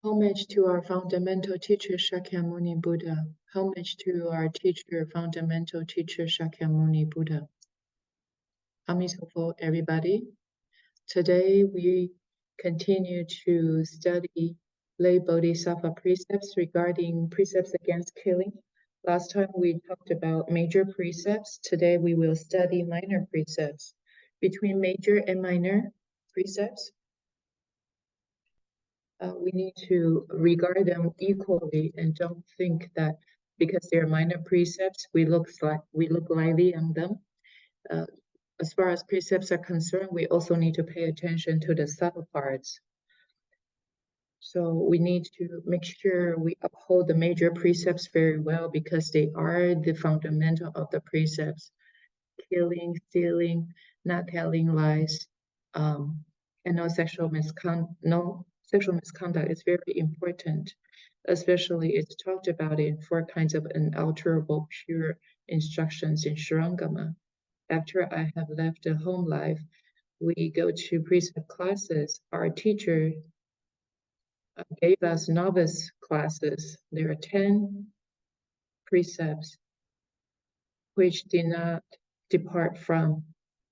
Homage to our fundamental teacher Shakyamuni Buddha. Homage to our teacher, fundamental teacher Shakyamuni Buddha. Amitabha, everybody. Today we continue to study lay Bodhisattva precepts regarding precepts against killing. Last time we talked about major precepts. Today we will study minor precepts. Between major and minor precepts, we need to regard them equally and don't think that because they're minor precepts, we look lightly on them. As far as precepts are concerned, we also need to pay attention to the subtle parts. So we need to make sure we uphold the major precepts very well because they are the fundamental of the precepts. Killing, stealing, not telling lies, and no sexual misconduct is very important. Especially it's talked about in 4 kinds of unalterable pure instructions in Shurangama. After I have left the home life, we go to precept classes. Our teacher gave us novice classes. There are 10 precepts which did not depart from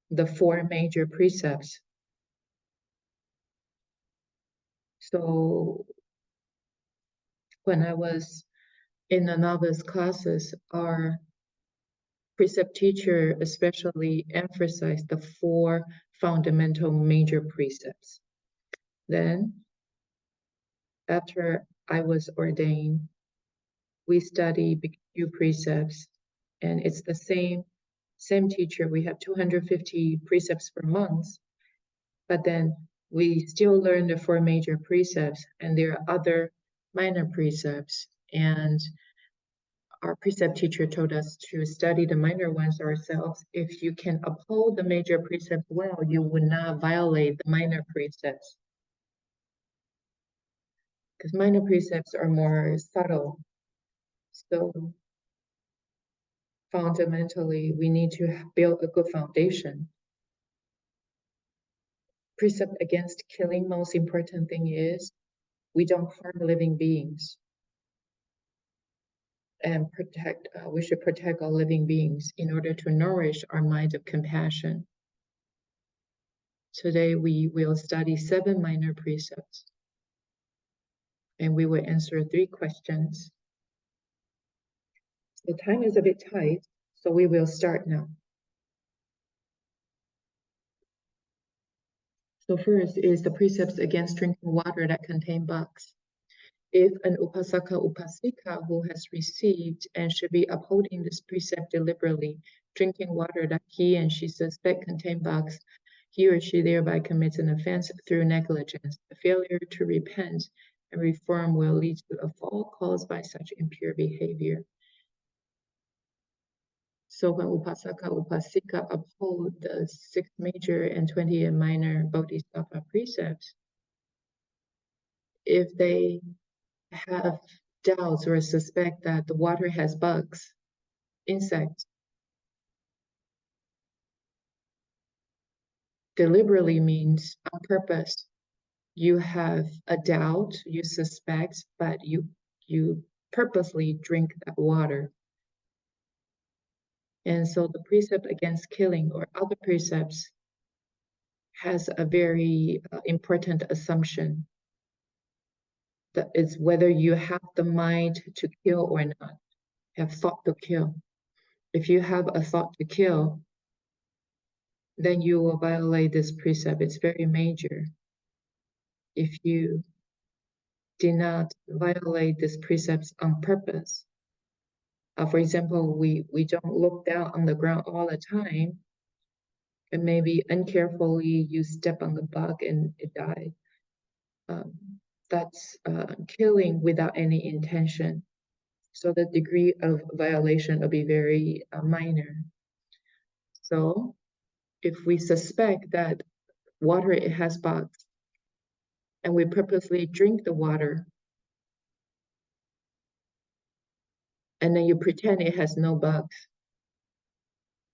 the 4 major precepts. So when I was in the novice classes, our precept teacher especially emphasized the 4 fundamental major precepts. Then, after I was ordained, we study Bhikkhu precepts, and it's the same teacher. We have 250 precepts per month, but then we still learn the 4 major precepts, and there are other minor precepts. And our precept teacher told us to study the minor ones ourselves. If you can uphold the major precepts well, you would not violate the minor precepts. Because minor precepts are more subtle. So fundamentally, we need to build a good foundation. Precept against killing, most important thing is we don't harm living beings. And we should protect all living beings in order to nourish our mind of compassion. Today we will study 7 minor precepts, and we will answer 3 questions. The time is a bit tight, so we will start now. So first is the precepts against drinking water that contain bugs. If an upasaka upasika who has received and should be upholding this precept deliberately, drinking water that he and she suspect contain bugs, he or she thereby commits an offense through negligence. The failure to repent and reform will lead to a fall caused by such impure behavior. So when upasaka upasika uphold the 6 major and 20 minor bodhisattva precepts, if they have doubts or suspect that the water has bugs, insects, deliberately means on purpose. You have a doubt, you suspect, but you purposely drink that water. And so the precept against killing or other precepts has a very important assumption. That is whether you have the mind to kill or not, have thought to kill. If you have a thought to kill, then you will violate this precept. It's very major. If you did not violate these precepts on purpose, for example, we don't look down on the ground all the time, and maybe uncarefully you step on the bug and it died. That's killing without any intention. So the degree of violation will be very minor. So if we suspect that water it has bugs, and we purposely drink the water, and then you pretend it has no bugs,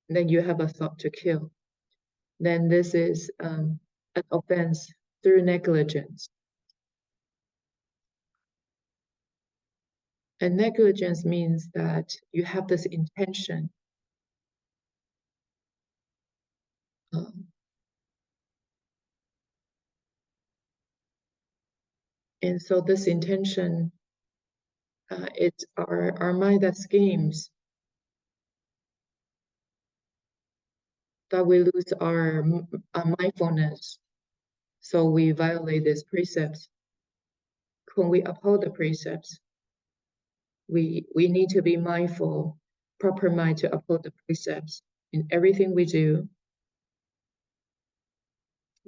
then you have a thought to kill, then this is an offense through negligence. And negligence means that you have this intention. And so this intention, it's our mind that schemes, that we lose our mindfulness. So we violate these precepts. When we uphold the precepts, we need to be mindful, proper mind to uphold the precepts. In everything we do,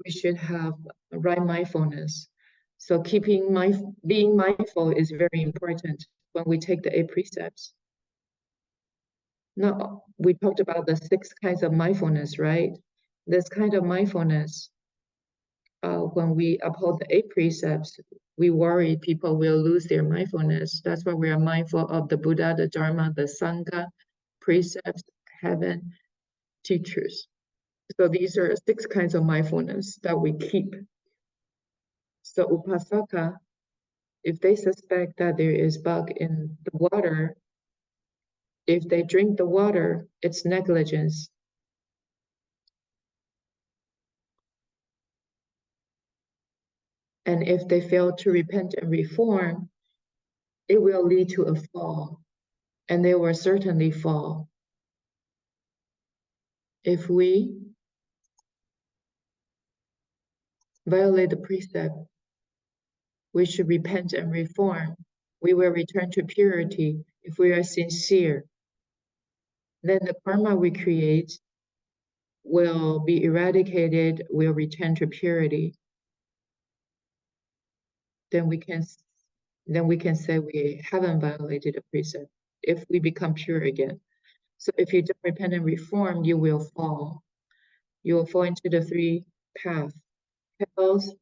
we should have right mindfulness. So being mindful is very important when we take the 8 precepts. Now, we talked about the 6 kinds of mindfulness, right? This kind of mindfulness, when we uphold the 8 precepts, we worry people will lose their mindfulness. That's why we are mindful of the Buddha, the Dharma, the Sangha, precepts, heaven, teachers. So these are 6 kinds of mindfulness that we keep. So upasaka, if they suspect that there is bug in the water, if they drink the water, it's negligence. And if they fail to repent and reform, it will lead to a fall, and they will certainly fall. If we violate the precept, we should repent and reform. We will return to purity if we are sincere. Then the karma we create will be eradicated, will return to purity. Then we can say we haven't violated a precept if we become pure again. So if you don't repent and reform, you will fall. You will fall into the 3 paths: hell's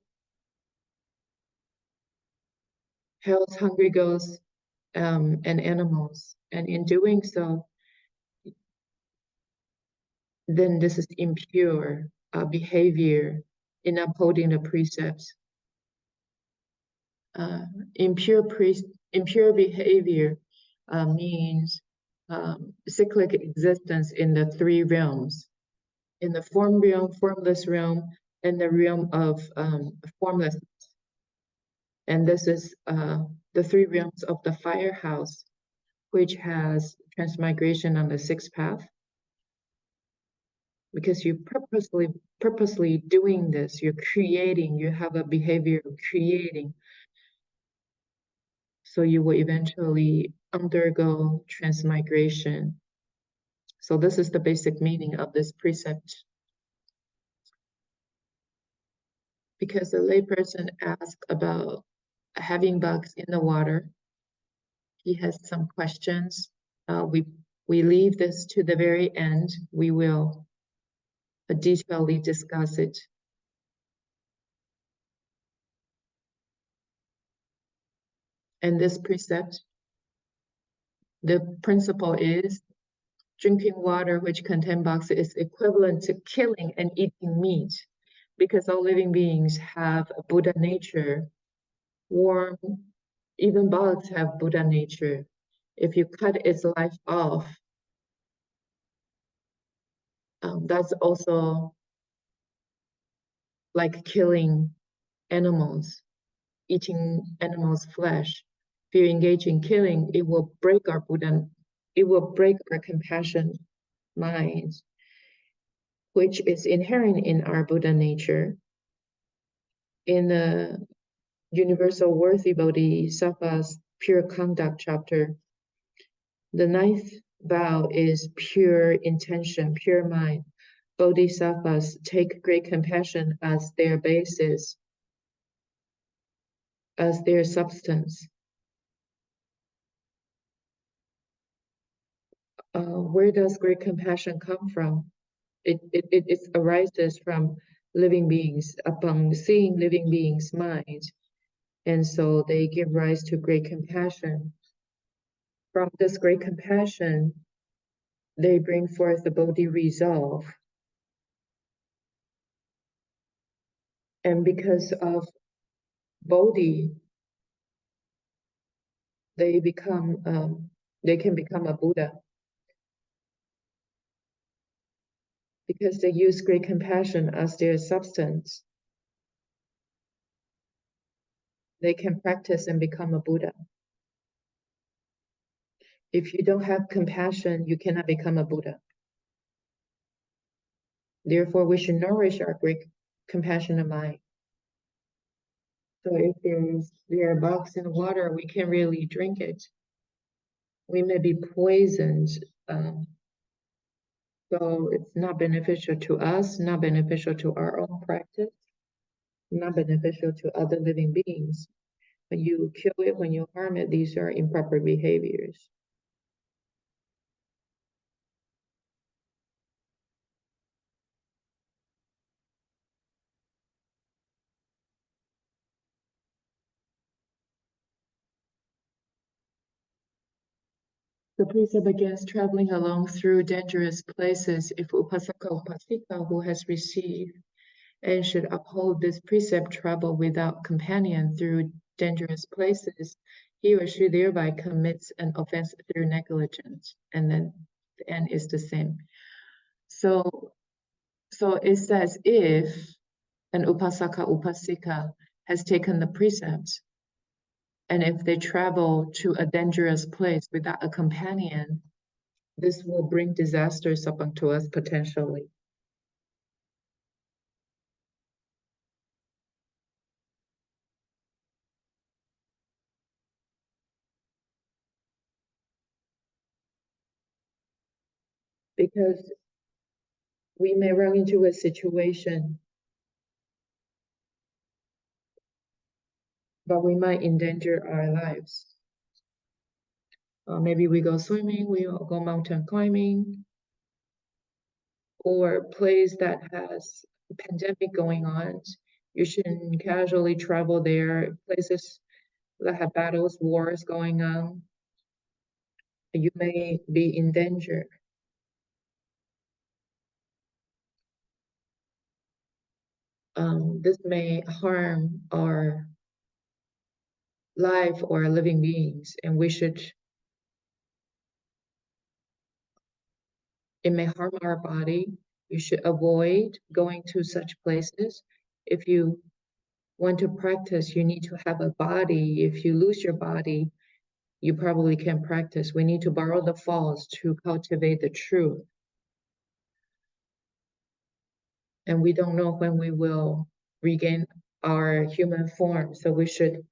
hungry ghosts, and animals. And in doing so, then this is impure behavior in upholding the precepts. Impure behavior means cyclic existence in the 3 realms: in the form realm, formless realm, and the realm of formless. And this is the 3 realms of the fire house, which has transmigration on the 6th path. Because you purposely doing this, you're creating, you have a behavior of creating. So you will eventually undergo transmigration. So this is the basic meaning of this precept. Because the layperson asked about having bugs in the water, he has some questions. We leave this to the very end. We will detailedly discuss it. And this precept, the principle is drinking water which contain bugs is equivalent to killing and eating meat, because all living beings have a Buddha nature. Worm, even bugs have Buddha nature. If you cut its life off, that's also like killing animals, eating animals' flesh. If you engage in killing, it will break our Buddha, it will break our compassion mind, which is inherent in our Buddha nature. In the Universal Worthy Bodhisattva's Pure Conduct chapter, the 9th vow is pure intention, pure mind. Bodhisattvas take great compassion as their basis, as their substance. Where does great compassion come from? It arises from living beings, upon seeing living beings' minds. And so they give rise to great compassion. From this great compassion, they bring forth the Bodhi resolve. And because of Bodhi, they can become a Buddha because they use great compassion as their substance. They can practice and become a Buddha. If you don't have compassion, you cannot become a Buddha. Therefore, we should nourish our great compassionate mind. So if there are bugs in the water, we can't really drink it. We may be poisoned. So it's not beneficial to us, not beneficial to our own practice, not beneficial to other living beings. When you kill it, when you harm it, these are improper behaviors. The precept against traveling alone through dangerous places. If Upasaka Upasika who has received and should uphold this precept travel without companion through dangerous places, he or she thereby commits an offense through negligence. And then the end is the same. So it says if an Upasaka Upasika has taken the precepts, and if they travel to a dangerous place without a companion, this will bring disasters upon to us potentially. Because we may run into a situation, but we might endanger our lives. Maybe we go swimming, we go mountain climbing, or place that has a pandemic going on. You shouldn't casually travel there. Places that have battles, wars going on, you may be in danger. This may harm our life or living beings, and it may harm our body. You should avoid going to such places. If you want to practice, you need to have a body. If you lose your body, you probably can't practice. We need to borrow the false to cultivate the truth. And we don't know when we will regain our human form. So we should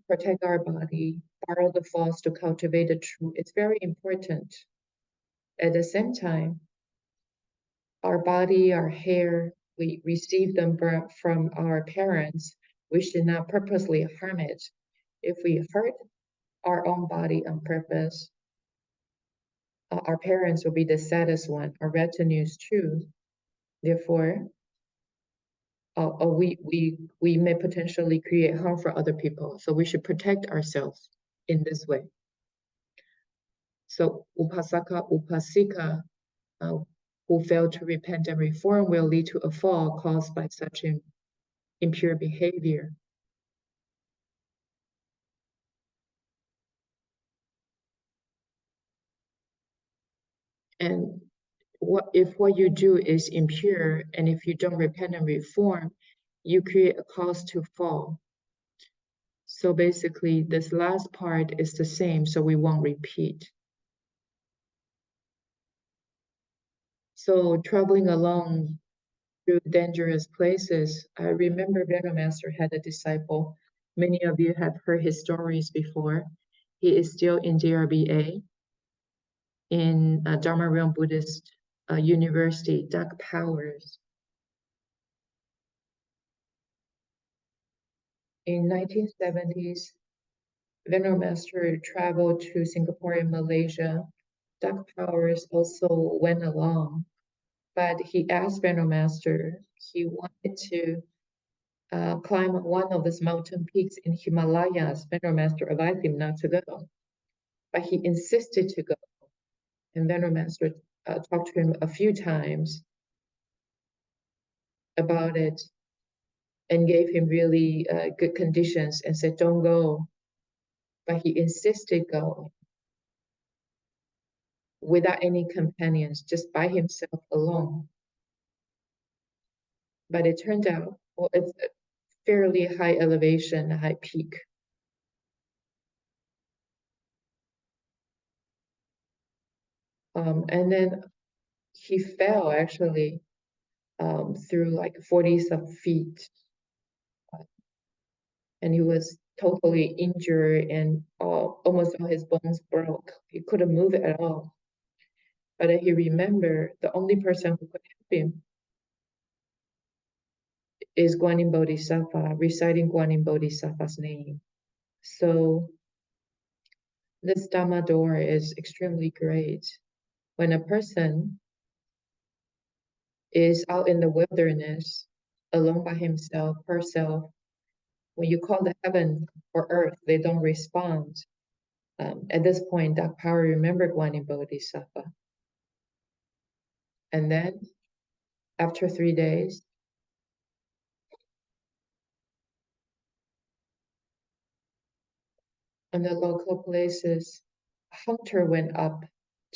protect our body, borrow the false to cultivate the truth. It's very important. At the same time, our body, our hair, we receive them from our parents. We should not purposely harm it. If we hurt our own body on purpose, our parents will be the saddest one, our retinues too. Therefore, we may potentially create harm for other people. So we should protect ourselves in this way. So Upasaka, Upasika, who fail to repent and reform will lead to a fall caused by such impure behavior. And what you do is impure, and if you don't repent and reform, you create a cause to fall. So basically, this last part is the same, so we won't repeat. So traveling alone through dangerous places, I remember Venerable Master had a disciple. Many of you have heard his stories before. He is still in DRBA, in Dharma Realm Buddhist University, Doug Powers. In 1970s, Venerable Master traveled to Singapore and Malaysia. Doug Powers also went along, but he asked Venerable Master, he wanted to climb one of these mountain peaks in Himalayas. Venerable Master advised him not to go, but he insisted to go. And Venerable Master talked to him a few times about it and gave him really good conditions and said, don't go. but he insisted going without any companions, just by himself alone. But it turned out, well, it's a fairly high elevation, high peak. And then he fell actually through like 40 some feet, and he was totally injured and almost all his bones broke. He couldn't move at all. But he remembered the only person who could help him is Guanyin Bodhisattva, reciting Guanyin Bodhisattva's name. So this Dhamma door is extremely great. When a person is out in the wilderness, alone by himself, herself, when you call the heaven or earth, they don't respond. At this point, that power remembered Guanyin Bodhisattva. And then, after 3 days, in the local places, a hunter went up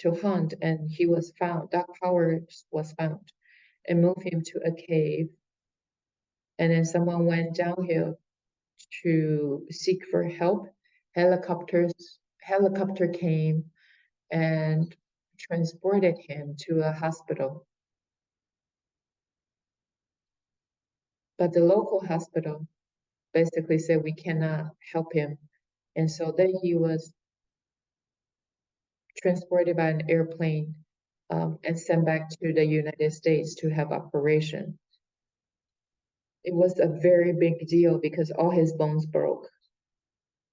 to hunt, and he was found. That power was found and moved him to a cave. And then someone went downhill to seek for help. Helicopter came and transported him to a hospital. But the local hospital basically said we cannot help him. And so then he was transported by an airplane and sent back to the United States to have operation. It was a very big deal because all his bones broke.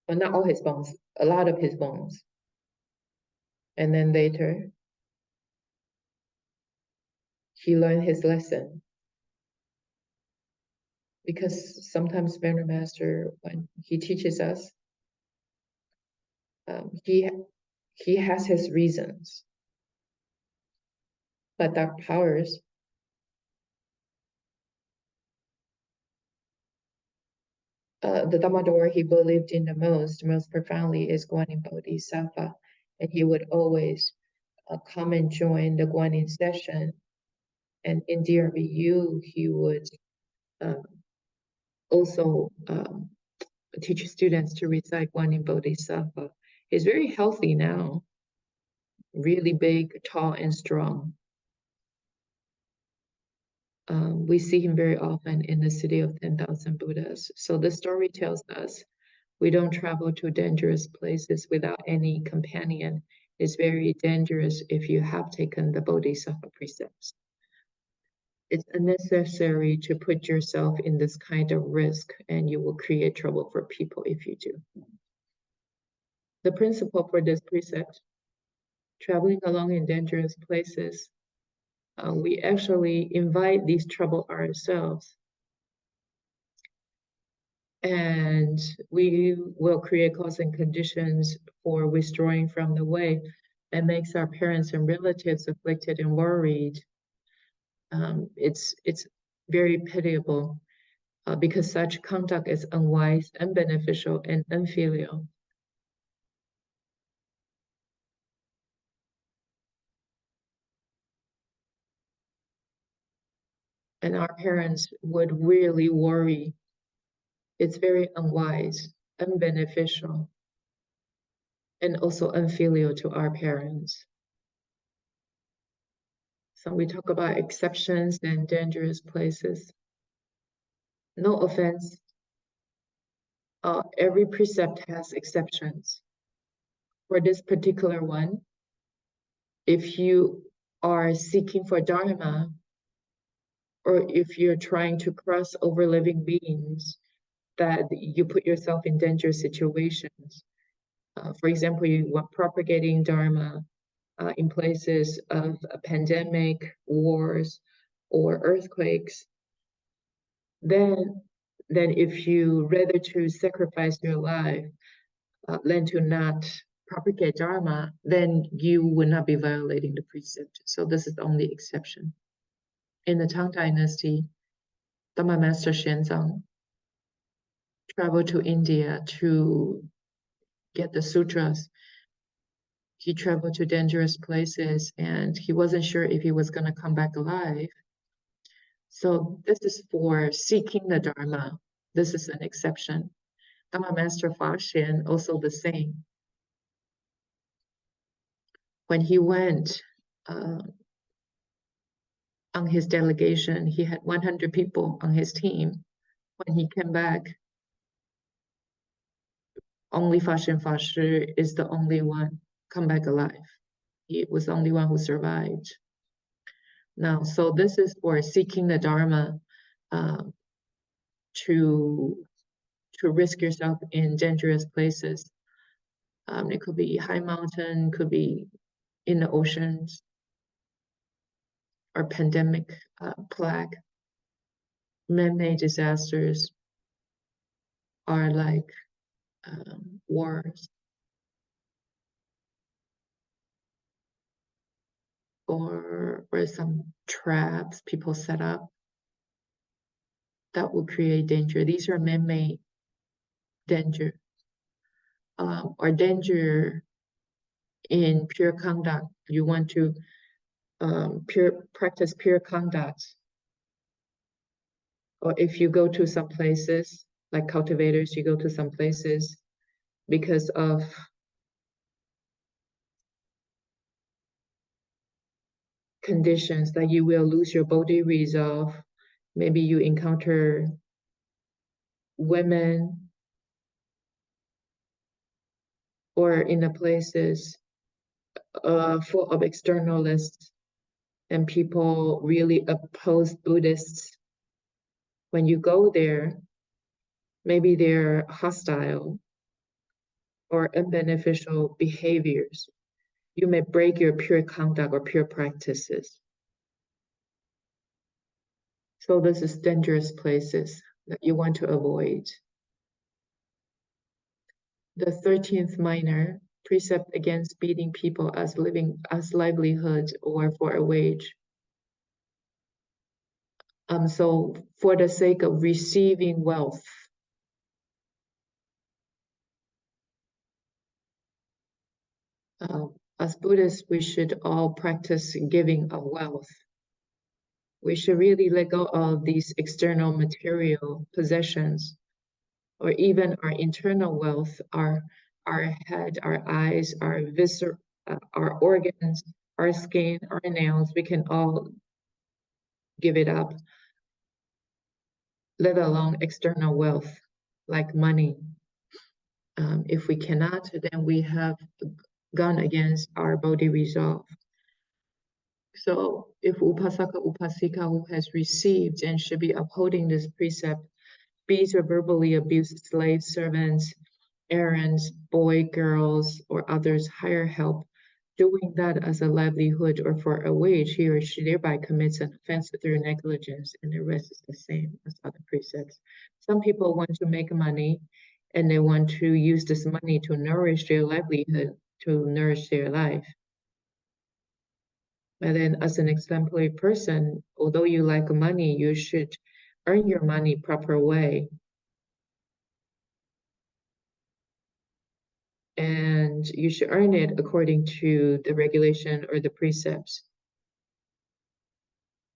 Well, not all his bones, a lot of his bones. And then later, he learned his lesson. Because sometimes Venerable Master, when he teaches us, he has his reasons. But that powers the Dhammador he believed in the most profoundly is Guanyin Bodhisattva. And he would always come and join the Guanyin session. And in DRBU, he would also teach students to recite Guanyin Bodhisattva. He's very healthy now, really big, tall, and strong. We see him very often in the city of 10,000 Buddhas. So the story tells us we don't travel to dangerous places without any companion. It's very dangerous if you have taken the Bodhisattva precepts. It's unnecessary to put yourself in this kind of risk, and you will create trouble for people if you do. The principle for this precept, traveling along in dangerous places, we actually invite these trouble ourselves. And we will create cause and conditions for withdrawing from the way and makes our parents and relatives afflicted and worried. It's very pitiable because such conduct is unwise, unbeneficial, and unfilial. And our parents would really worry. It's very unwise, unbeneficial, and also unfilial to our parents. So we talk about exceptions and dangerous places. No offense, every precept has exceptions. For this particular one, if you are seeking for Dharma, or if you're trying to cross over living beings, that you put yourself in dangerous situations. For example, you are propagating Dharma in places of a pandemic, wars, or earthquakes, then if you rather to sacrifice your life than to not propagate Dharma, then you would not be violating the precept. So this is the only exception. In the Tang Dynasty, Dhamma Master Xuanzang traveled to India to get the sutras. He traveled to dangerous places and he wasn't sure if he was going to come back alive. So this is for seeking the Dharma. This is an exception. Dharma Master Fa Xian, also the same. When he went on his delegation, he had 100 people on his team. When he came back, only Fa Xian Fa Shi is the only one come back alive. He was the only one who survived. Now, so this is for seeking the Dharma, to risk yourself in dangerous places. It could be high mountain, could be in the oceans, or pandemic, plague. Man-made disasters are like wars or some traps people set up that will create danger. These are man-made danger, or danger in pure conduct. You want to practice pure conduct. Or if you go to some places, like cultivators, you go to some places because of conditions that you will lose your Bodhi resolve. Maybe you encounter women, or in the places full of externalists and people really oppose Buddhists. When you go there, maybe they're hostile or unbeneficial behaviors. You may break your pure conduct or pure practices. So this is dangerous places that you want to avoid. The 13th minor, precept against beating people as livelihood or for a wage. So for the sake of receiving wealth, as Buddhists, we should all practice giving of wealth. We should really let go of these external material possessions, or even our internal wealth, our head, our eyes, our organs, our skin, our nails. We can all give it up, let alone external wealth like money. If we cannot, then we have gone against our Bodhi resolve. So if Upasaka Upasika who has received and should be upholding this precept beats or verbally abuse slaves, servants, errands, boy, girls, or others hire help, doing that as a livelihood or for a wage, he or she thereby commits an offense through negligence, and the rest is the same as other precepts. Some people want to make money and they want to use this money to nourish their livelihood, to nourish their life. And then as an exemplary person, although you like money, you should earn your money proper way. And you should earn it according to the regulation or the precepts.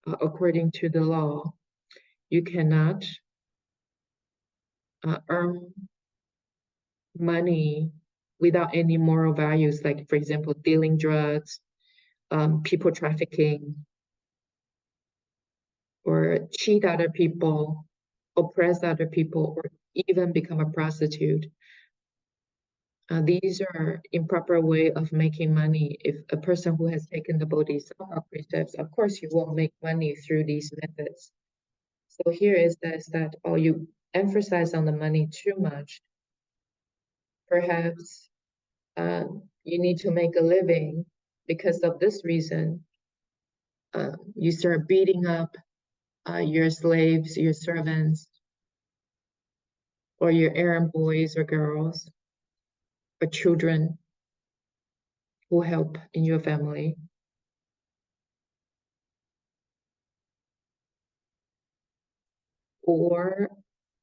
According to the law, you cannot earn money without any moral values, like, for example, dealing drugs, people trafficking, or cheat other people, oppress other people, or even become a prostitute. These are improper way of making money. If a person who has taken the Bodhisattva precepts, of course you won't make money through these methods. So here is that, oh, you emphasize on the money too much. Perhaps you need to make a living. Because of this reason, you start beating up your slaves, your servants, or your errand boys or girls, or children who help in your family. Or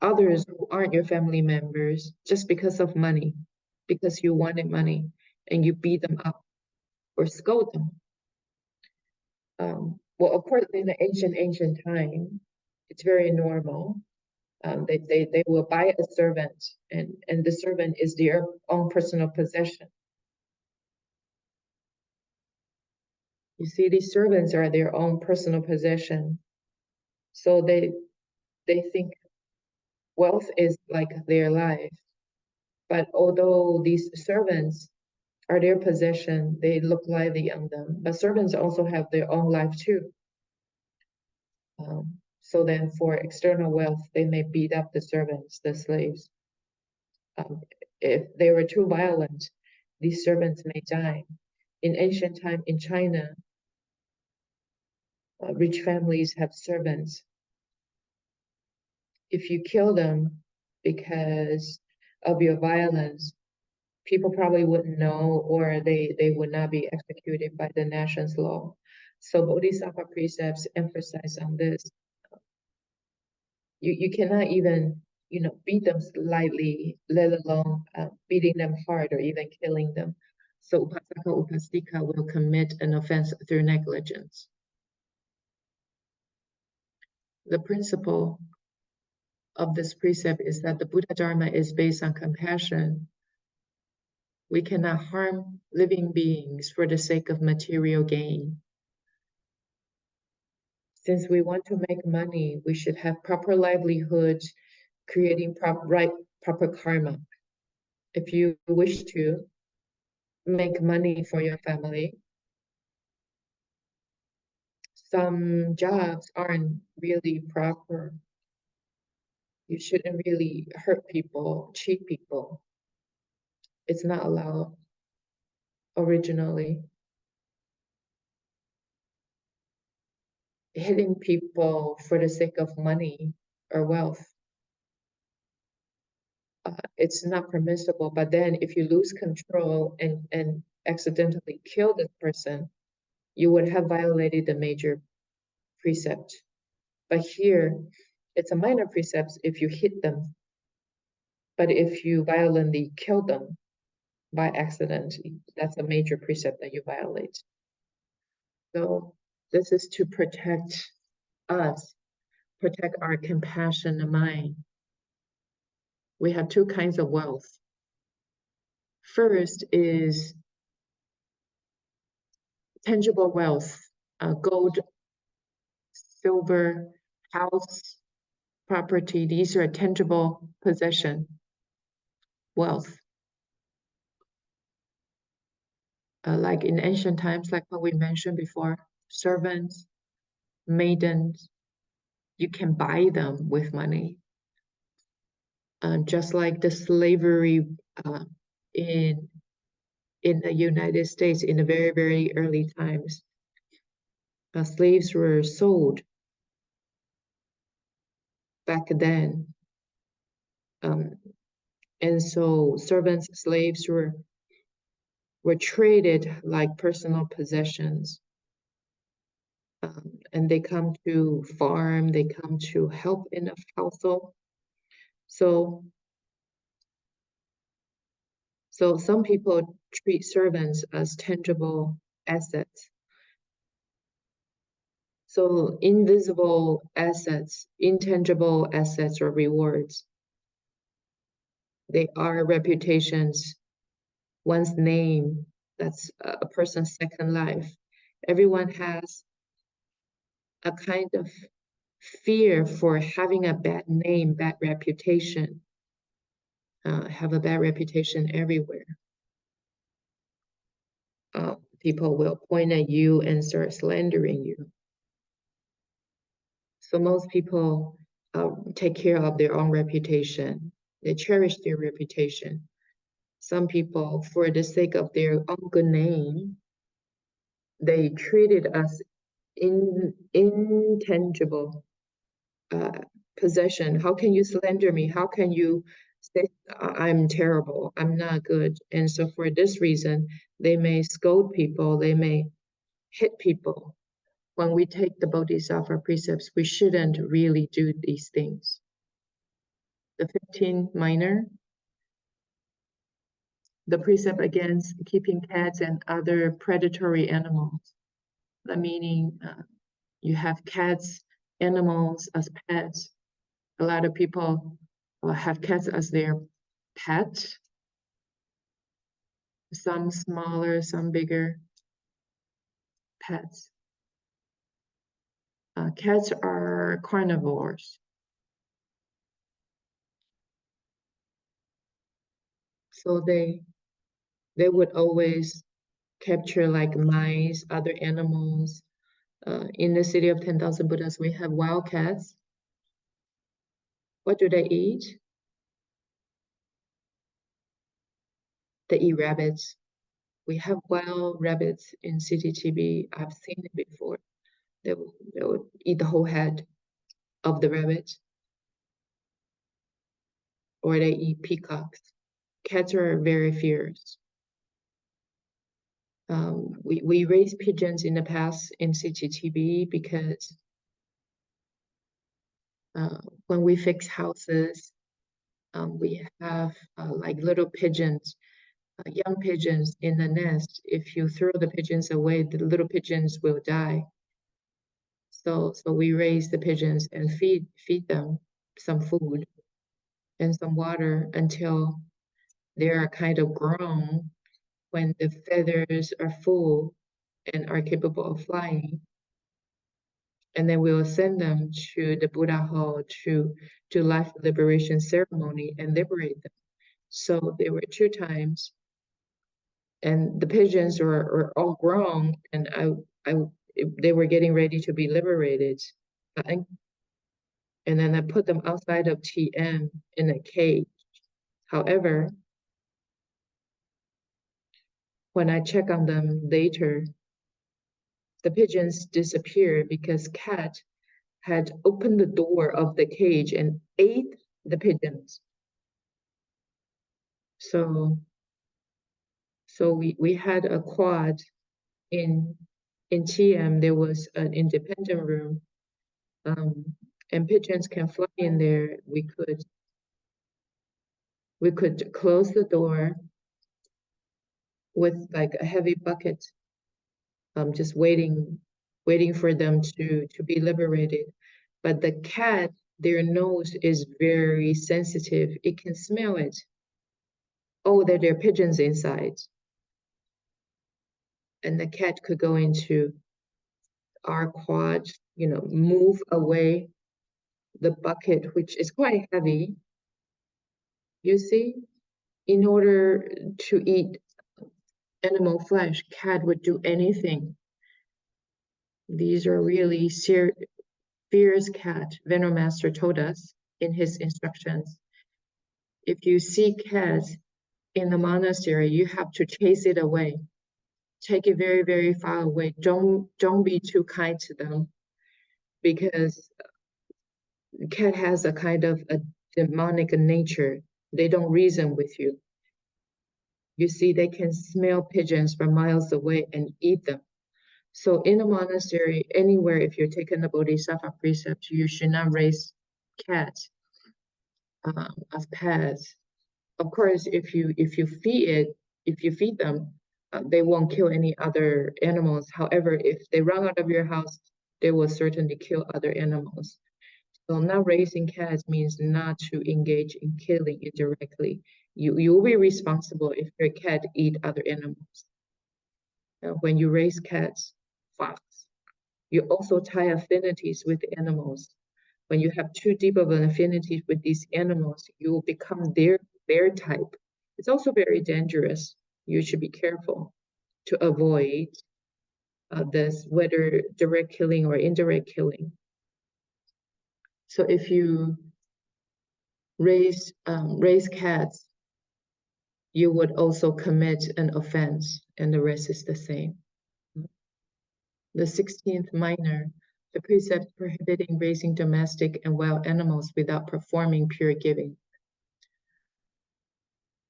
others who aren't your family members just because of money. because you wanted money and you beat them up or scold them. Well, of course, in the ancient time, it's very normal. They will buy a servant, and the servant is their own personal possession. You see, these servants are their own personal possession. So they think wealth is like their life. But although these servants are their possession, they look lightly on them. But servants also have their own life too. So then for external wealth, they may beat up the servants, the slaves. If they were too violent, these servants may die. In ancient time in China, rich families have servants. If you kill them because of your violence, people probably wouldn't know, or they would not be executed by the nation's law. So Bodhisattva precepts emphasize on this. You cannot even beat them lightly, let alone beating them hard or even killing them. So upasaka upasika will commit an offense through negligence. The principle of this precept is that the Buddha Dharma is based on compassion. We cannot harm living beings for the sake of material gain. Since we want to make money, we should have proper livelihood, creating proper karma. If you wish to make money for your family, some jobs aren't really proper. You shouldn't really hurt people, cheat people. It's not allowed originally. Hitting people for the sake of money or wealth, it's not permissible. But then if you lose control and accidentally kill this person, you would have violated the major precept. But here, it's a minor precept if you hit them. But if you violently kill them by accident, that's a major precept that you violate. So this is to protect us, protect our compassion mind. We have two kinds of wealth. First is tangible wealth, gold, silver, house, property. These are tangible possession, wealth. Like in ancient times, like what we mentioned before, servants, maidens, you can buy them with money. Just like the slavery in the United States in the very, very early times, slaves were sold back then. And so servants, slaves were traded like personal possessions. And they come to farm, they come to help in a household. So some people treat servants as tangible assets. So invisible assets, intangible assets or rewards, they are reputations, one's name, that's a person's second life. Everyone has a kind of fear for having a bad name, bad reputation, have a bad reputation everywhere. People will point at you and start slandering you. So most people take care of their own reputation. They cherish their reputation. Some people, for the sake of their own good name, they treated us intangible possession. How can you slander me? How can you say I'm terrible? I'm not good. And so for this reason, they may scold people. They may hit people. When we take the Bodhisattva precepts, we shouldn't really do these things. The 15 minor, the precept against keeping cats and other predatory animals. That meaning you have cats, animals as pets. A lot of people have cats as their pet. Some smaller, some bigger pets. Cats are carnivores. So they would always capture like mice, other animals. In the city of 10,000 Buddhas, we have wild cats. What do they eat? They eat rabbits. We have wild rabbits in CTTB. I've seen it before. They would eat the whole head of the rabbit, or they eat peacocks. Cats are very fierce. We raised pigeons in the past in CTTB because when we fix houses, we have like little pigeons, young pigeons in the nest. If you throw the pigeons away, the little pigeons will die. So we raise the pigeons and feed them some food and some water until they are kind of grown. When the feathers are full and are capable of flying, and then we will send them to the Buddha hall to life liberation ceremony and liberate them. So there were 2 times, and the pigeons were all grown, and they were getting ready to be liberated. And then I put them outside of TM in a cage. However, when I check on them later, the pigeons disappeared because cat had opened the door of the cage and ate the pigeons. So we had a quad in TM. There was an independent room, and pigeons can fly in there. We could close the door with like a heavy bucket, just waiting for them to be liberated. But the cat, their nose is very sensitive. It can smell it. Oh, there are pigeons inside. And the cat could go into our quad, move away the bucket, which is quite heavy. You see, in order to eat animal flesh, cat would do anything. These are really fierce cat. Venerable Master told us in his instructions, if you see cats in the monastery, you have to chase it away. Take it very, very far away. Don't be too kind to them, because cat has a kind of a demonic nature. They don't reason with you. You see, they can smell pigeons from miles away and eat them. So in a monastery, anywhere, if you're taking the Bodhisattva precepts, you should not raise cats as pets. Of course, if you feed them, they won't kill any other animals. However, if they run out of your house, they will certainly kill other animals. So not raising cats means not to engage in killing indirectly. You'll be responsible if your cat eat other animals. When you raise cats, fox, you also tie affinities with animals. When you have too deep of an affinity with these animals, you will become their type. It's also very dangerous. You should be careful to avoid this, whether direct killing or indirect killing. So if you raise cats, you would also commit an offense, and the rest is the same. The 16th minor, the precept prohibiting raising domestic and wild animals without performing pure giving.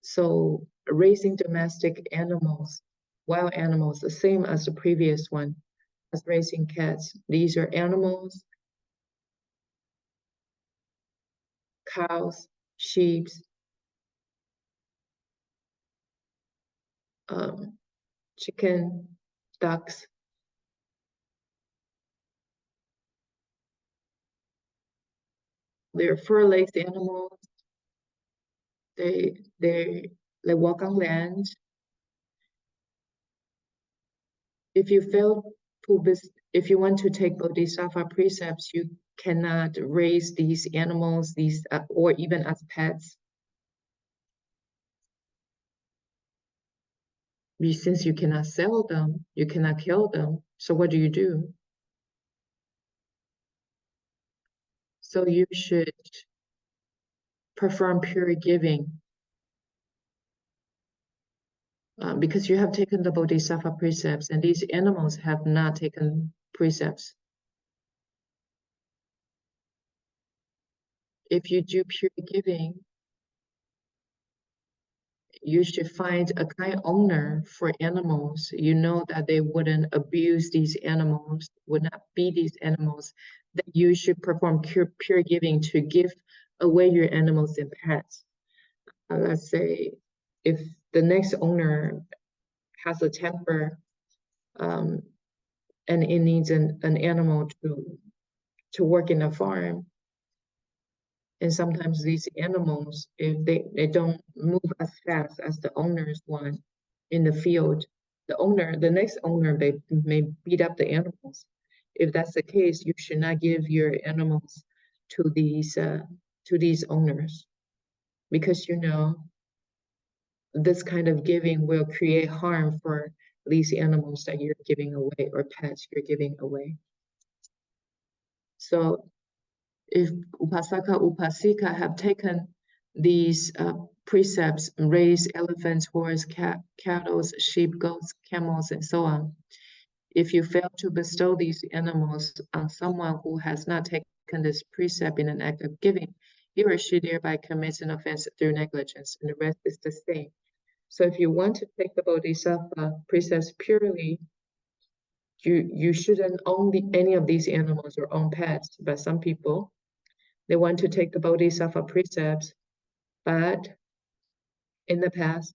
So raising domestic animals, wild animals, the same as the previous one, as raising cats. These are animals, cows, sheep, chicken, ducks. They're fur-legs animals. They walk on land. If you fail if you want to take Bodhisattva precepts, you cannot raise these animals, or even as pets. Since you cannot sell them, you cannot kill them. So what do you do? So you should perform pure giving, because you have taken the Bodhisattva precepts, and these animals have not taken precepts. If you do pure giving, you should find a kind owner for animals. You know that they wouldn't abuse these animals, would not beat these animals. That you should perform pure giving to give away your animals and pets. Let's say if the next owner has a temper, and it needs an animal to work in a farm. And sometimes these animals, if they don't move as fast as the owners want in the field, the next owner, they may beat up the animals. If that's the case, you should not give your animals to these owners, because you know this kind of giving will create harm for these animals that you're giving away, or pets you're giving away. So if Upasaka, Upasika have taken these precepts, raise elephants, horse, cattle, sheep, goats, camels, and so on, if you fail to bestow these animals on someone who has not taken this precept in an act of giving, he or she thereby commits an offense through negligence, and the rest is the same. So if you want to take the Bodhisattva precepts purely, you shouldn't own any of these animals or own pets. But some people, they want to take the Bodhisattva precepts, but in the past,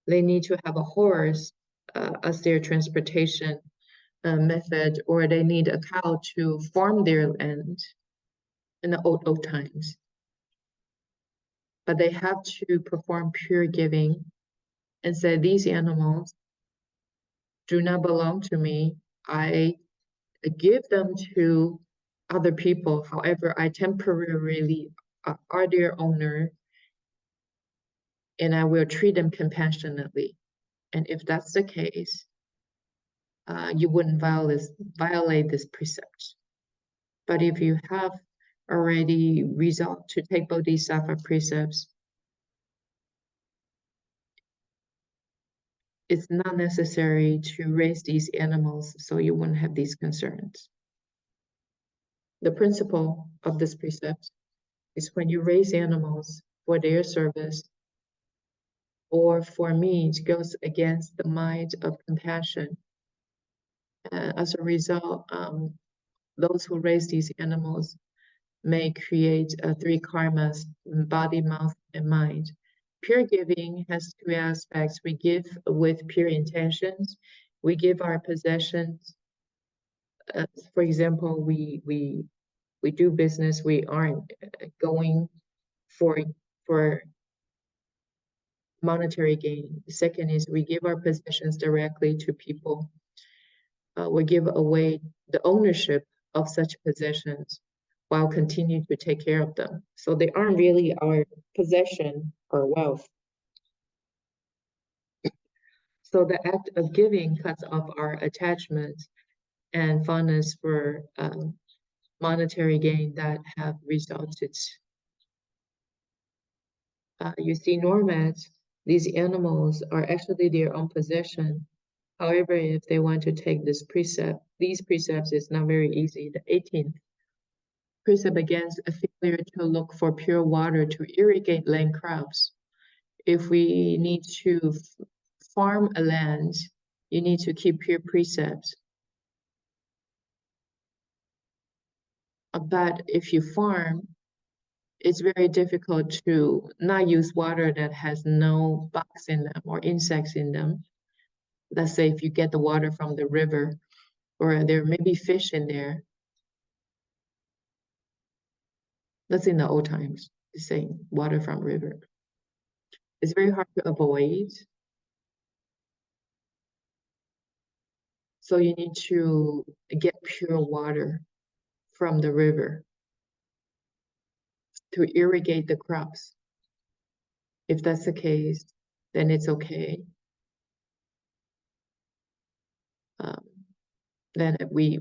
they need to have a horse as their transportation method, or they need a cow to farm their land in the old times. But they have to perform pure giving and say, these animals do not belong to me. I give them to other people. However, I temporarily are their owner, and I will treat them compassionately. And if that's the case, you wouldn't violate this precept. But if you have already resolved to take Bodhisattva precepts, it's not necessary to raise these animals, so you wouldn't have these concerns. The principle of this precept is when you raise animals for their service or for meat, goes against the mind of compassion. As a result, those who raise these animals may create three karmas: body, mouth, and mind. Pure giving has two aspects. We give with pure intentions. We give our possessions. For example, we do business. We aren't going for monetary gain. The second is we give our possessions directly to people. We give away the ownership of such possessions while continuing to take care of them. So they aren't really our possession or wealth. So the act of giving cuts off our attachments and fondness for monetary gain that have resulted. You see, nomads, these animals are actually their own possession. However, if they want to take this precept, these precepts is not very easy. The 18th precept against a failure to look for pure water to irrigate land crops. If we need to farm a land, you need to keep pure precepts. But if you farm, it's very difficult to not use water that has no bugs in them or insects in them. Let's say if you get the water from the river, or there may be fish in there. That's in the old times, saying water from river. It's very hard to avoid. So you need to get pure water from the river to irrigate the crops. If that's the case, then it's okay. Then we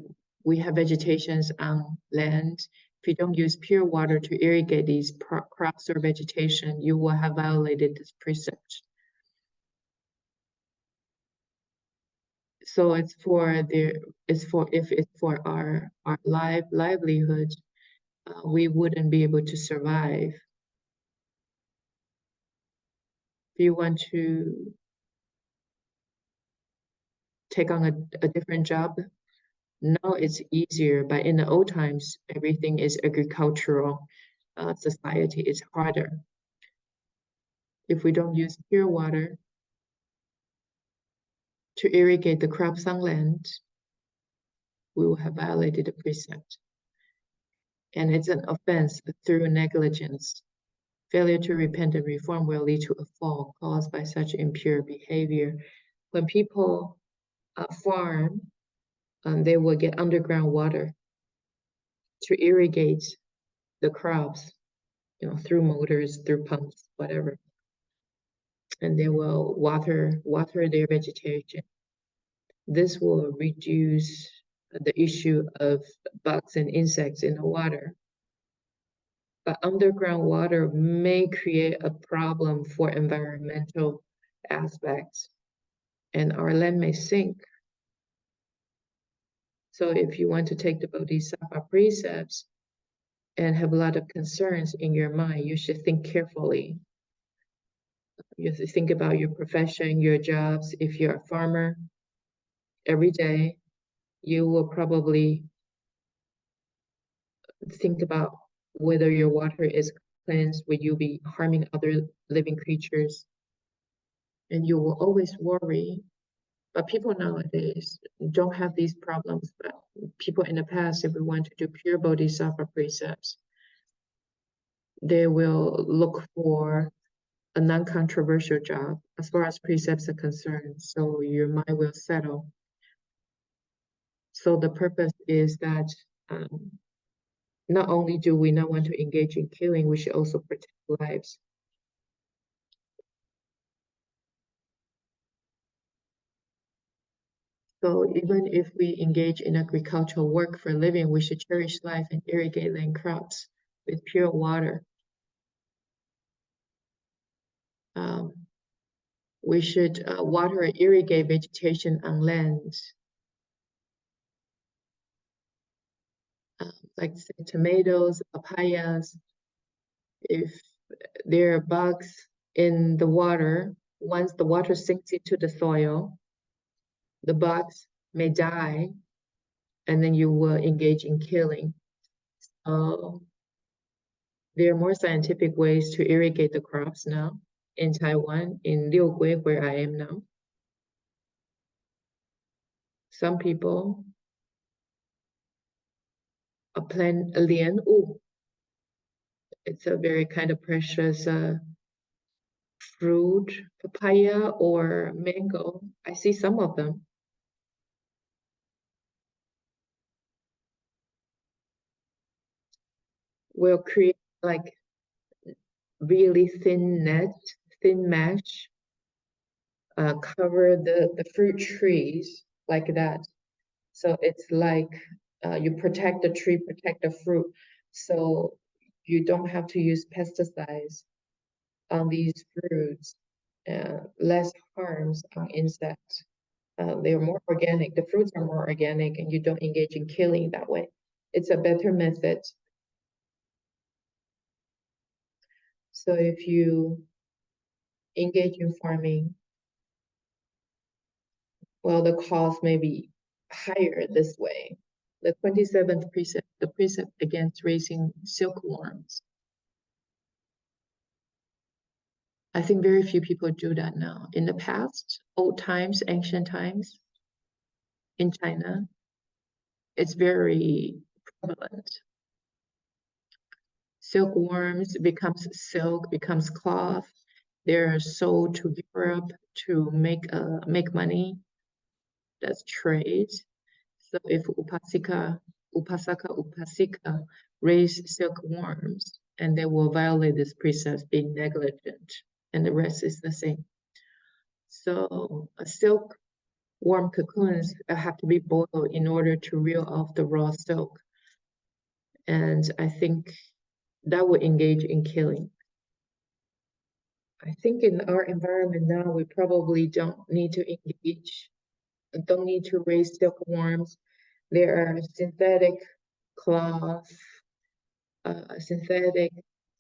have vegetations on land. If you don't use pure water to irrigate these crops or vegetation, you will have violated this precept. So if it's for our livelihood, we wouldn't be able to survive. If you want to take on a different job, now it's easier, but in the old times, everything is agricultural society. It's harder. If we don't use pure water to irrigate the crops on land, we will have violated the precept. And it's an offense through negligence. Failure to repent and reform will lead to a fall caused by such impure behavior. When people farm, they will get underground water to irrigate the crops, through motors, through pumps, whatever. And they will water their vegetation. This will reduce the issue of bugs and insects in the water. But underground water may create a problem for environmental aspects, and our land may sink. So if you want to take the Bodhisattva precepts and have a lot of concerns in your mind, you should think carefully. You have to think about your profession, your jobs. If you're a farmer, every day you will probably think about whether your water is cleansed, will you be harming other living creatures? And you will always worry. But people nowadays don't have these problems. But people in the past, if we want to do pure Bodhisattva precepts, they will look for a non-controversial job as far as precepts are concerned. So your mind will settle. So the purpose is that not only do we not want to engage in killing, we should also protect lives. So even if we engage in agricultural work for a living, we should cherish life and irrigate land crops with pure water. We should water and irrigate vegetation on land, like say, tomatoes, papayas. If there are bugs in the water, once the water sinks into the soil, the bugs may die, and then you will engage in killing. There are more scientific ways to irrigate the crops now in Taiwan, in Liugui, where I am now. Some people plant lian wu. It's a very kind of precious fruit, papaya or mango. I see some of them. Will create like really thin mesh, cover the fruit trees like that. So it's like you protect the tree, protect the fruit. So you don't have to use pesticides on these fruits, less harms on insects. They're more organic. The fruits are more organic, and you don't engage in killing that way. It's a better method. So if you engage in farming, well, the cost may be higher this way. The 27th precept, the precept against raising silkworms. I think very few people do that now. In the past, old times, ancient times, in China, it's very prevalent. Silkworms becomes silk, becomes cloth. They're sold to Europe to make money. That's trade. So if upasika raise silkworms, and they will violate this precept, being negligent, and the rest is the same. So silkworm cocoons have to be boiled in order to reel off the raw silk, and I think that would engage in killing. I think in our environment now, we probably don't need to raise silkworms. There are synthetic cloth, synthetic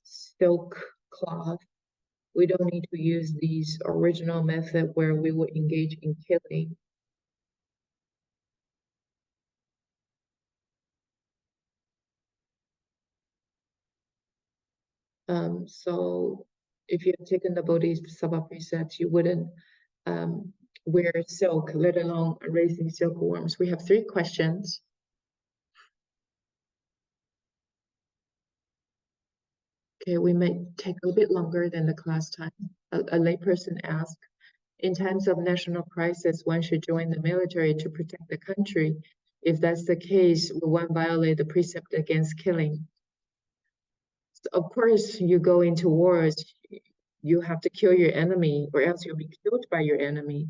silk cloth. We don't need to use these original method where we would engage in killing. So if you have taken the Bodhisattva precepts, you wouldn't wear silk, let alone raising silkworms. We have 3 questions. Okay, we may take a bit longer than the class time. A layperson asked, in times of national crisis, one should join the military to protect the country. If that's the case, will one violate the precept against killing? So of course, you go into wars, you have to kill your enemy, or else you'll be killed by your enemy.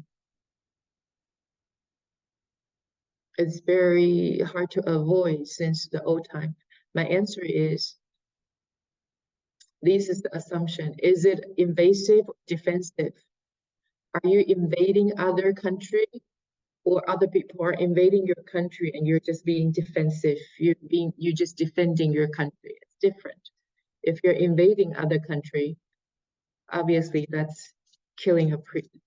It's very hard to avoid since the old time. My answer is, this is the assumption. Is it invasive or defensive? Are you invading other country, or other people are invading your country and you're just being defensive? You're just defending your country. It's different. If you're invading other country, obviously that's killing a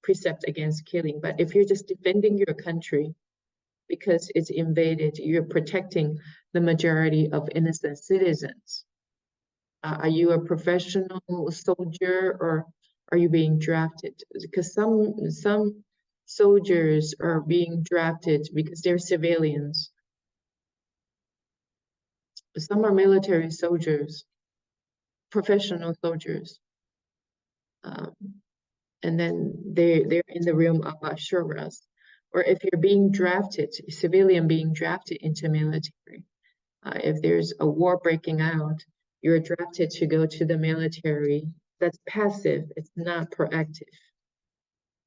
precept against killing. But if you're just defending your country because it's invaded, you're protecting the majority of innocent citizens. Are you a professional soldier, or are you being drafted? Because some soldiers are being drafted because they're civilians. Some are military soldiers, professional soldiers, and then they're in the realm of ashuras. Or if you're being drafted, civilian being drafted into military, if there's a war breaking out, you're drafted to go to the military. That's passive, it's not proactive.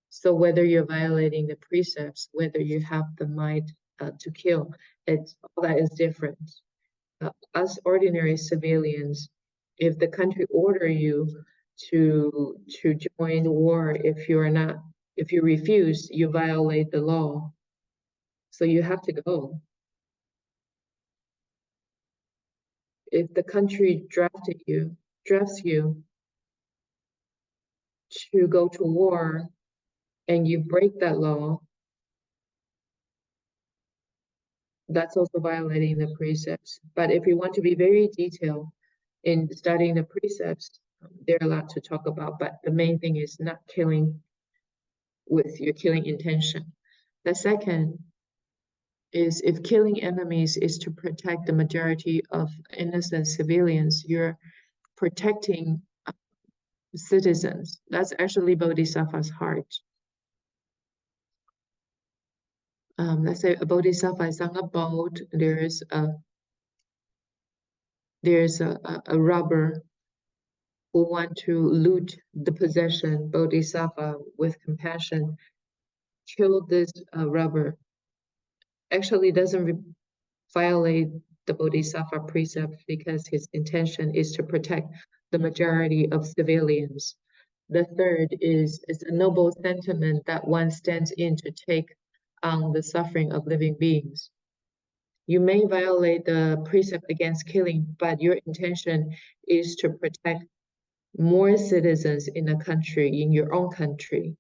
So whether you're violating the precepts, whether you have the might to kill, all that is different. Us ordinary civilians, if the country order you to join the war, if you refuse, you violate the law. So you have to go. If the country drafts you to go to war and you break that law, that's also violating the precepts. But if you want to be very detailed in studying the precepts, they're allowed to talk about, but the main thing is not killing with your killing intention. The second is, if killing enemies is to protect the majority of innocent civilians, you're protecting citizens. That's actually Bodhisattva's heart. Let's say a Bodhisattva is on a boat. There's a robber who want to loot the possession. Bodhisattva, with compassion, kill this robber. Actually doesn't violate the Bodhisattva precept because his intention is to protect the majority of civilians. The third is a noble sentiment that one stands in to take on the suffering of living beings. You may violate the precept against killing, but your intention is to protect more citizens in a country, in your own country.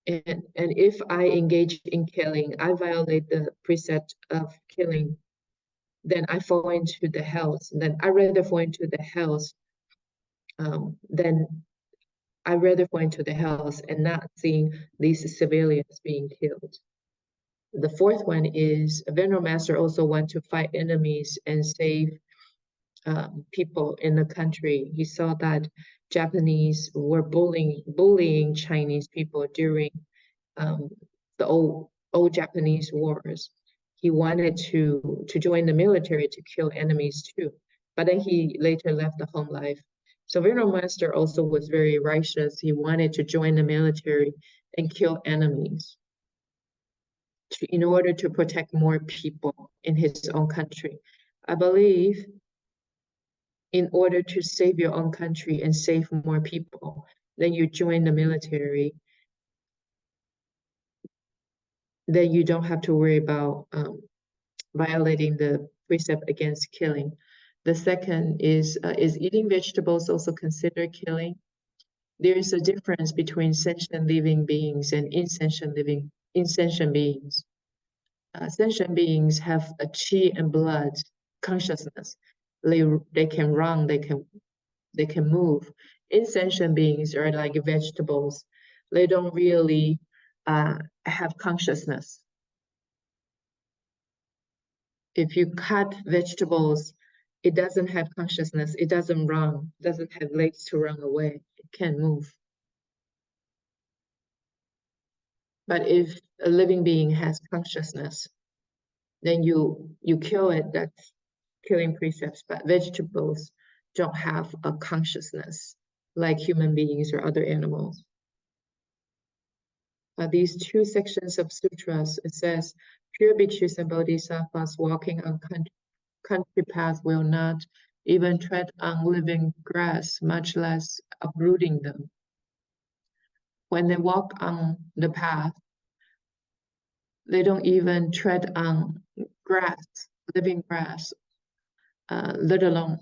And if I engage in killing, I violate the precept of killing, then I fall into the hells. Then I rather fall into the hells then I'd rather go into the house and not seeing these civilians being killed. The fourth one is a Venerable Master also want to fight enemies and save people in the country. He saw that Japanese were bullying Chinese people during the old Japanese wars. He wanted to join the military to kill enemies too, but then he later left the home life. So Venerable Master also was very righteous. He wanted to join the military and kill enemies in order to protect more people in his own country. I believe in order to save your own country and save more people, then you join the military. Then you don't have to worry about violating the precept against killing. The second is eating vegetables also considered killing? There is a difference between sentient living beings and insentient beings. Sentient beings have a chi and blood consciousness. They can run, they can move. Insentient beings are like vegetables. They don't really have consciousness. If you cut vegetables, it doesn't have consciousness. It doesn't run. It doesn't have legs to run away. It can't move. But if a living being has consciousness, then you kill it. That's killing precepts. But vegetables don't have a consciousness like human beings or other animals. These two sections of sutras, it says, pure bhikshus and bodhisattvas walking on country path will not even tread on living grass, much less uprooting them. When they walk on the path, they don't even tread on grass, living grass, let alone,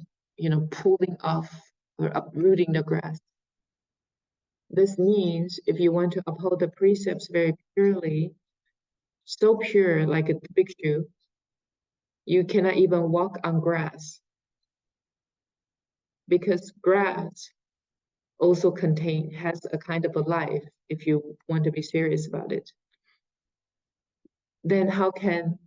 pulling off or uprooting the grass. This means if you want to uphold the precepts very purely, so pure like a bhikshu, you cannot even walk on grass, because grass also has a kind of a life if you want to be serious about it. Then how can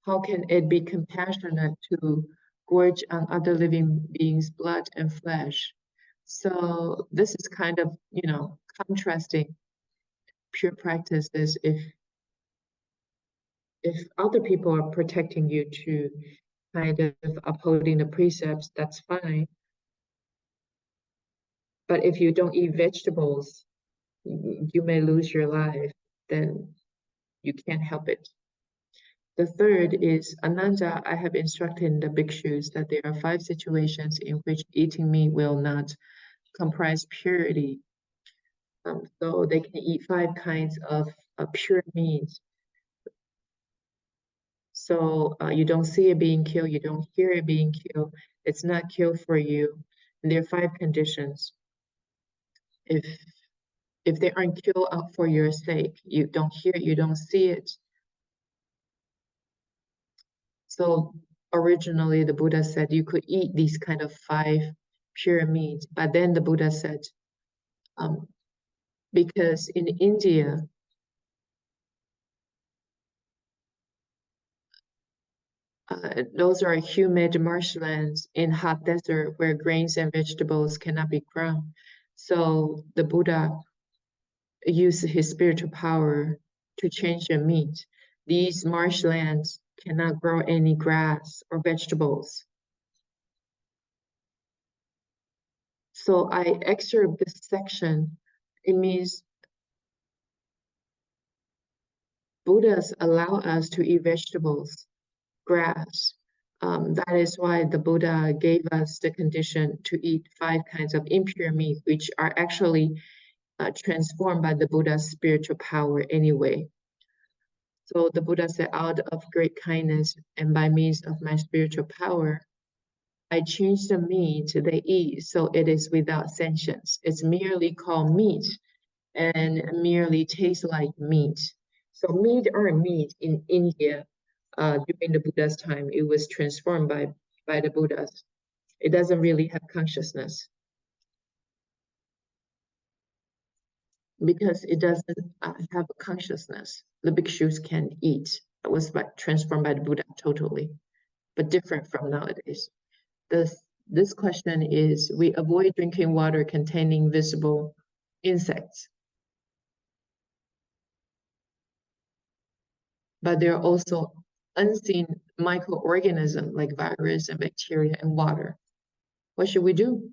it be compassionate to gorge on other living beings' blood and flesh? So this is kind of, contrasting pure practices. If other people are protecting you to kind of upholding the precepts, that's fine. But if you don't eat vegetables, you may lose your life, then you can't help it. The third is, Ananda, I have instructed the bhikshus that there are 5 situations in which eating meat will not comprise purity. So they can eat 5 kinds of pure meat. So you don't see it being killed, you don't hear it being killed, it's not killed for you. And there are 5 conditions. If they aren't killed out for your sake, you don't hear it, you don't see it. So originally the Buddha said you could eat these kind of 5 pure meats, but then the Buddha said, because in India, those are humid marshlands in hot desert where grains and vegetables cannot be grown. So the Buddha used his spiritual power to change the meat. These marshlands cannot grow any grass or vegetables. So I excerpt this section. It means Buddhas allow us to eat vegetables, grass. That is why the Buddha gave us the condition to eat 5 kinds of impure meat, which are actually transformed by the Buddha's spiritual power anyway. So the Buddha said, out of great kindness and by means of my spiritual power, I change the meat they eat so it is without sentience. It's merely called meat and merely tastes like meat. So meat or meat in India during the Buddha's time, it was transformed by the Buddhas. It doesn't really have consciousness. because it doesn't have a consciousness. The bhikshus can eat. It was transformed by the Buddha totally, but different from nowadays. This question is, we avoid drinking water containing visible insects. But there are also unseen microorganisms like virus and bacteria in water. What should we do?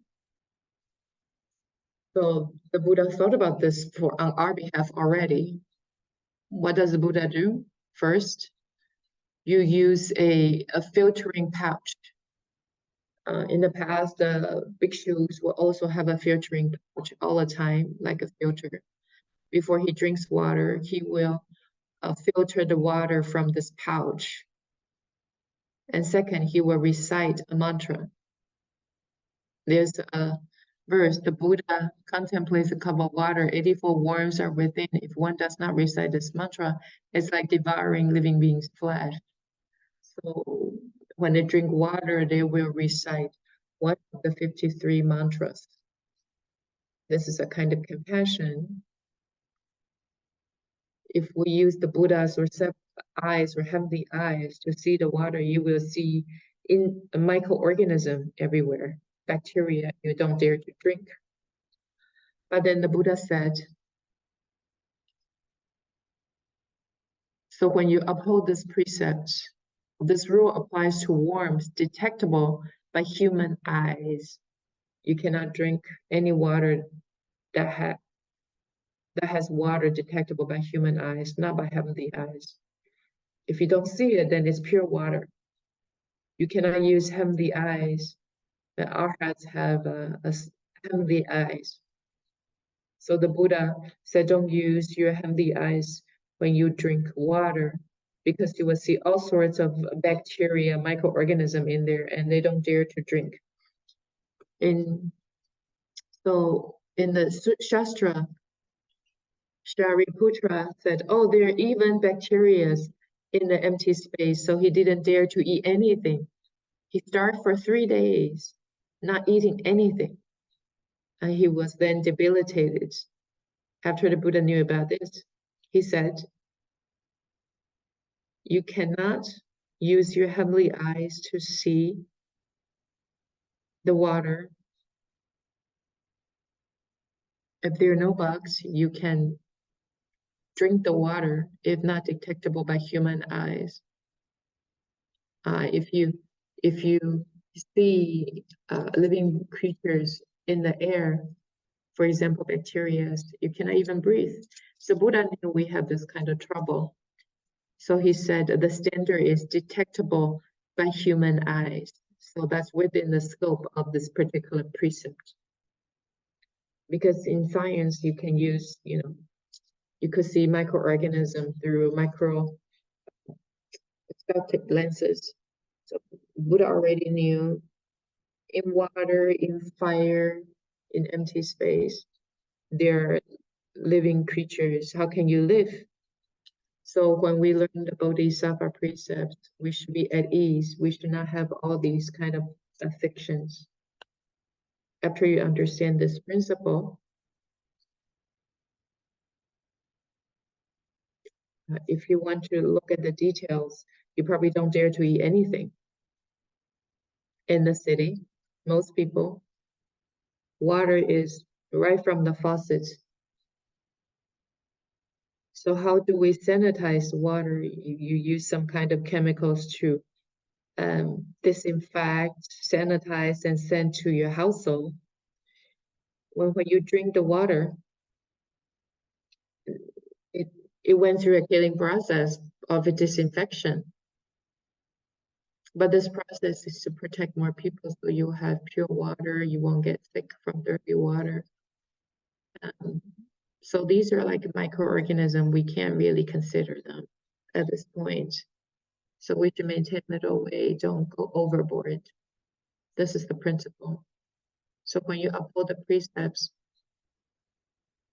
So the Buddha thought about this on our behalf already. What does the Buddha do? First, you use a filtering pouch. In the past, the bhikshus will also have a filtering pouch all the time, like a filter. Before he drinks water, he will filter the water from this pouch. And second, he will recite a mantra. There's a verse, the Buddha contemplates a cup of water, 84 worms are within. If one does not recite this mantra, it's like devouring living beings' flesh. So when they drink water, they will recite one of the 53 mantras. This is a kind of compassion. If we use the Buddha's or eyes or heavenly eyes to see the water, you will see in a microorganism everywhere, bacteria you don't dare to drink. But then the Buddha said, so when you uphold this precept, this rule applies to worms detectable by human eyes. You cannot drink any water that has water detectable by human eyes, not by heavenly eyes. If you don't see it, then it's pure water. You cannot use heavenly eyes. The arhats have heavenly eyes. So the Buddha said, don't use your heavenly eyes when you drink water, because you will see all sorts of bacteria, microorganism in there, and they don't dare to drink. So in the Shastra, Shariputra said, oh, there are even bacteria in the empty space, so he didn't dare to eat anything. He starved for 3 days, not eating anything. And he was then debilitated. After the Buddha knew about this, he said, you cannot use your heavenly eyes to see the water. If there are no bugs, you can drink the water if not detectable by human eyes. If you see living creatures in the air, for example, bacteria, you cannot even breathe. So Buddha knew we have this kind of trouble. So he said the standard is detectable by human eyes. So that's within the scope of this particular precept. Because in science, you can use, you could see microorganisms through microscopic lenses. So Buddha already knew in water, in fire, in empty space, there are living creatures. How can you live? So when we learn the Bodhisattva precepts, we should be at ease. We should not have all these kind of afflictions. After you understand this principle, if you want to look at the details, you probably don't dare to eat anything. In the city, most people, water is right from the faucet. So how do we sanitize water? You use some kind of chemicals to disinfect, sanitize, and send to your household. When you drink the water, it went through a killing process of a disinfection. But this process is to protect more people, so you have pure water, you won't get sick from dirty water. So these are like microorganisms, we can't really consider them at this point. So we should maintain middle way, don't go overboard. This is the principle. So when you uphold the precepts,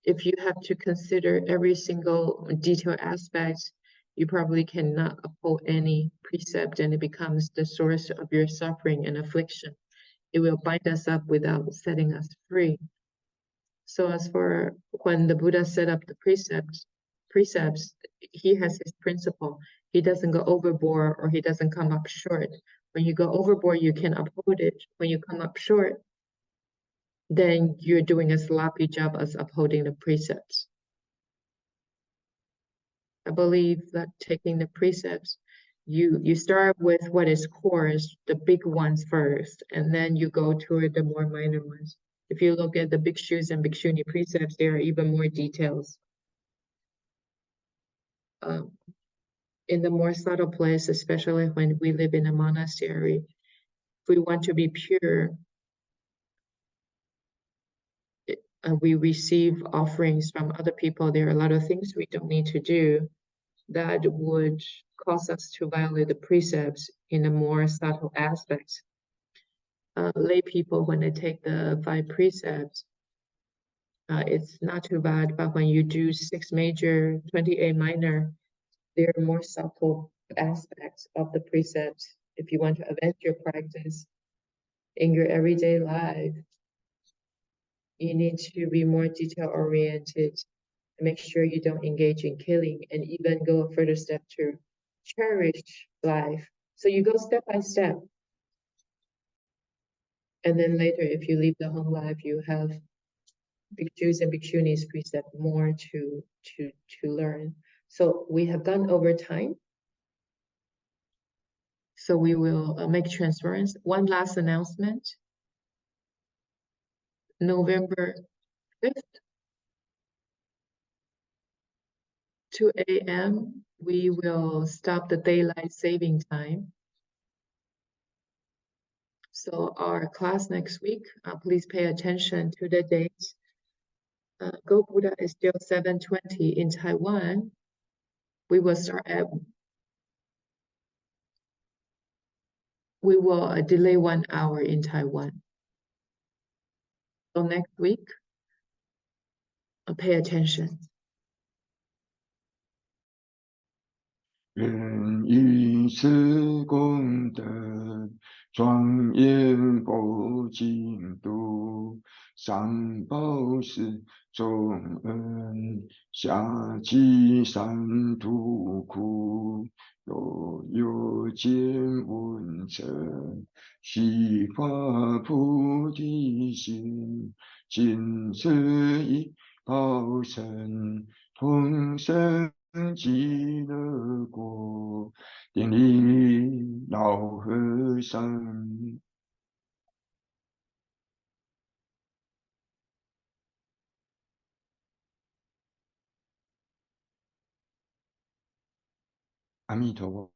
if you have to consider every single detailed aspect, you probably cannot uphold any precept, and it becomes the source of your suffering and affliction. It will bind us up without setting us free. So as for when the Buddha set up the precepts, he has his principle. He doesn't go overboard or he doesn't come up short. When you go overboard, you can uphold it. When you come up short, then you're doing a sloppy job as upholding the precepts. I believe that taking the precepts, you start with what is core, the big ones first, and then you go toward the more minor ones. If you look at the bhikshus and bhikshuni precepts, there are even more details. In the more subtle place, especially when we live in a monastery, if we want to be pure, we receive offerings from other people. There are a lot of things we don't need to do that would cause us to violate the precepts in the more subtle aspects. Lay people, when they take the 5 precepts, it's not too bad, but when you do 6 major, 28 minor, there are more subtle aspects of the precepts. If you want to advance your practice in your everyday life, you need to be more detail oriented, make sure you don't engage in killing, and even go a further step to cherish life. So you go step by step. And then later, if you leave the home life, you have bhikshus and bhikshunis precept more to learn. So we have gone over time. So we will make transference. One last announcement. November 5th, 2 a.m., we will stop the daylight saving time. So our class next week, please pay attention to the dates. Go Buddha is still 7:20 in Taiwan. We will delay 1 hour in Taiwan. So next week, pay attention. 愿以此功德庄严佛净土，上报四重恩，下济三途苦。若有见闻者，悉发菩提心，尽此一报身，同生极乐国。顶礼老和尚。阿弥陀佛。